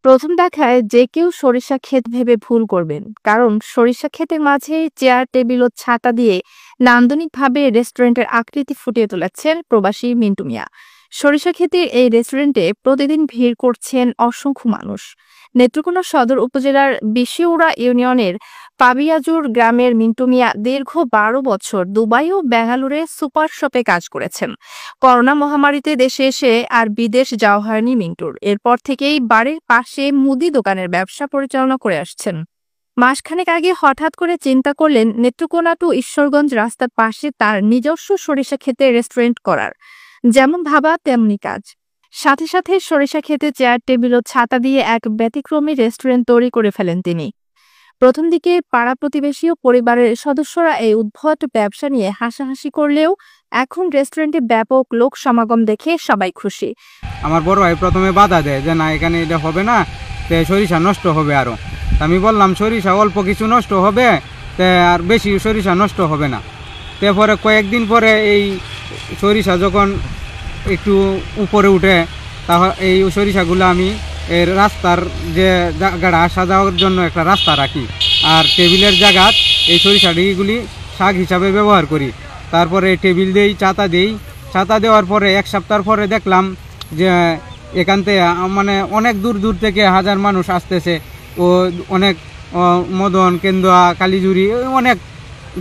প্রথম দেখায় যে কেউ সরিষা ক্ষেত ভেবে ভুল করবেন, কারণ সরিষা ক্ষেতের মাঝে চেয়ার টেবিল ও ছাতা দিয়ে নান্দনিকভাবে রেস্টুরেন্টের আকৃতি ফুটিয়ে তুলেছেন প্রবাসী মিন্টু মিয়া। সরিষা ক্ষেতের এই রেস্টুরেন্টে প্রতিদিন ভিড় করছেন অসংখ্য মানুষ। নেত্রকোনা সদর উপজেলার বিশিউড়া ইউনিয়নের পাবিয়াজুর গ্রামের মিন্টু মিয়া দীর্ঘ ১২ বছর দুবাই ও বেঙ্গালুরে সুপার শপে কাজ করেছেন। করোনা মহামারীতে দেশে এসে আর বিদেশ যাওয়া হয়নি মিন্টুর। এরপর থেকেই বাড়ির পাশে মুদি দোকানের ব্যবসা পরিচালনা করে আসছেন। মাসখানেক আগে হঠাৎ করে চিন্তা করলেন নেত্রকোনা টু ঈশ্বরগঞ্জ রাস্তার পাশে তার নিজস্ব সরিষা ক্ষেতে রেস্টুরেন্ট করার। যেমন ভাবা তেমনি কাজ। সাথে সাথে সরিষা ক্ষেতে চেয়ার টেবিল ও ছাতা দিয়ে এক ব্যতিক্রমী রেস্টুরেন্ট তৈরি করে ফেলেন তিনি। প্রথম দিকে পাড়া প্রতিবেশী ও পরিবারের সদস্যরা এই উদ্ভট ব্যবসা নিয়ে হাসাহাসি করলেও এখন রেস্টুরেন্টে ব্যাপক লোক সমাগম দেখে সবাই খুশি। আমার বড় ভাই প্রথমে বাধা দেয় যে না, এখানে এটা হবে না, সরিষা নষ্ট হবে আরো। আমি বললাম সরিষা অল্প কিছু নষ্ট হবে, আর বেশি সরিষা নষ্ট হবে না। তারপরে কয়েকদিন পরে এই সরিষা যখন একটু উপরে উঠে, তাহলে এই সরিষাগুলো আমি এর রাস্তার যে জায়গাটা আসা যাওয়ার জন্য একটা রাস্তা রাখি, আর টেবিলের জায়গাত এই সরিষাগুলি শাক হিসাবে ব্যবহার করি। তারপরে টেবিল দেই, ছাতা দেই। ছাতা দেওয়ার পরে এক সপ্তাহ পরে দেখলাম যে এখান থেকে মানে অনেক দূর দূর থেকে হাজার মানুষ আসতেছে। ও অনেক মদন, কেন্দুয়া, কালীজুরি, অনেক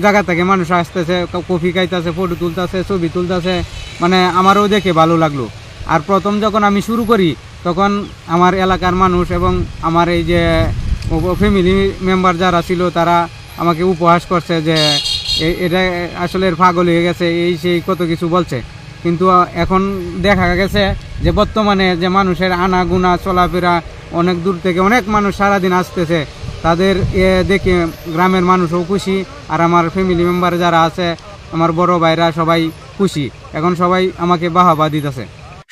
জায়গা থেকে মানুষ আসতেছে, কফি খাইতেছে, ফটো তুলতেছে, ছবি তুলতেছে। মানে আমারও দেখে ভালো লাগলো। আর প্রথম যখন আমি শুরু করি তখন আমার এলাকার মানুষ এবং আমার এই যে ফ্যামিলি মেম্বার যারা ছিল তারা আমাকে উপহাস করছে যে এটা আসলে পাগল হয়ে গেছে, এই সেই কত কিছু বলছে। কিন্তু এখন দেখা গেছে যে বর্তমানে যে মানুষের আনাগুনা চলাফেরা, অনেক দূর থেকে অনেক মানুষ সারাদিন আসতেছে, তাদের দেখে গ্রামের মানুষও খুশি, আর আমার ফ্যামিলি মেম্বার যারা আছে, আমার বড় ভাইরা সবাই খুশি। এখন সবাই আমাকে বাহবা দিতেছে।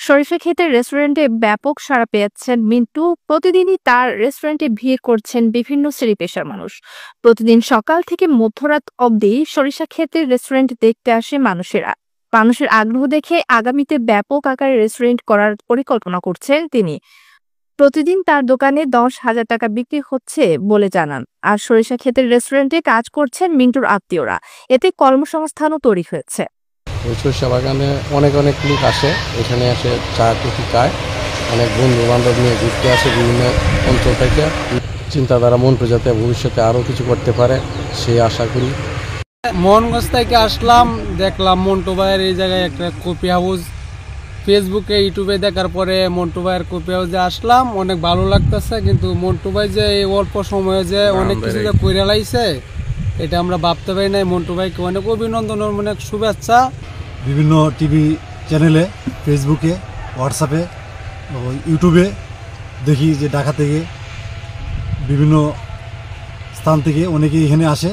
সরিষা ক্ষেতের রেস্টুরেন্টে ব্যাপক সাড়া পেয়েছেন মিন্টু। প্রতিদিনই তার রেস্টুরেন্টে ভিড় করছেন বিভিন্ন শ্রেণী পেশার মানুষ। প্রতিদিন সকাল থেকে মধ্যরাত অবধি সরিষা ক্ষেতের রেস্টুরেন্ট দেখতে আসে মানুষেরা। মানুষের আগ্রহ দেখে আগামীতে ব্যাপক আকারে রেস্টুরেন্ট করার পরিকল্পনা করছেন তিনি। প্রতিদিন তার দোকানে 10,000 টাকা বিক্রি হচ্ছে বলে জানান। আর সরিষা ক্ষেতের রেস্টুরেন্টে কাজ করছেন মিন্টুর আত্মীয়রা। এতে কর্মসংস্থানও তৈরি হয়েছে। ওই সরিষা বাগানে অনেক লোক আসে, এখানে এসে চা কফি খায়, অনেক বন্ধু বান্ধব নিয়ে ঘুরতে আসে বিভিন্ন অঞ্চল থেকে। চিন্তাধারা মন্টু যাতে ভবিষ্যতে আরও কিছু করতে পারে সেই আশা করি। মোহনগঞ্জ থেকে আসলাম, দেখলাম মন্টু ভাইয়ের এই জায়গায় একটা কফি হাউস। ফেসবুকে ইউটিউবে দেখার পরে মন্টু ভাইয়ের কফি হাউসে আসলাম, অনেক ভালো লাগতেছে। কিন্তু মন্টু ভাই যে এই অল্প সময়ে যে অনেক কিছু যে করে লাইছে, এটা আমরা ভাবতে পারি নাই। মন্টু ভাইকে অনেক অভিনন্দন, অনেক শুভেচ্ছা। বিভিন্ন টিভি চ্যানেলে, ফেসবুকে, হোয়াটসঅ্যাপে, ইউটিউবে দেখি যে ঢাকা থেকে বিভিন্ন স্থান থেকে অনেকেই এখানে আসে।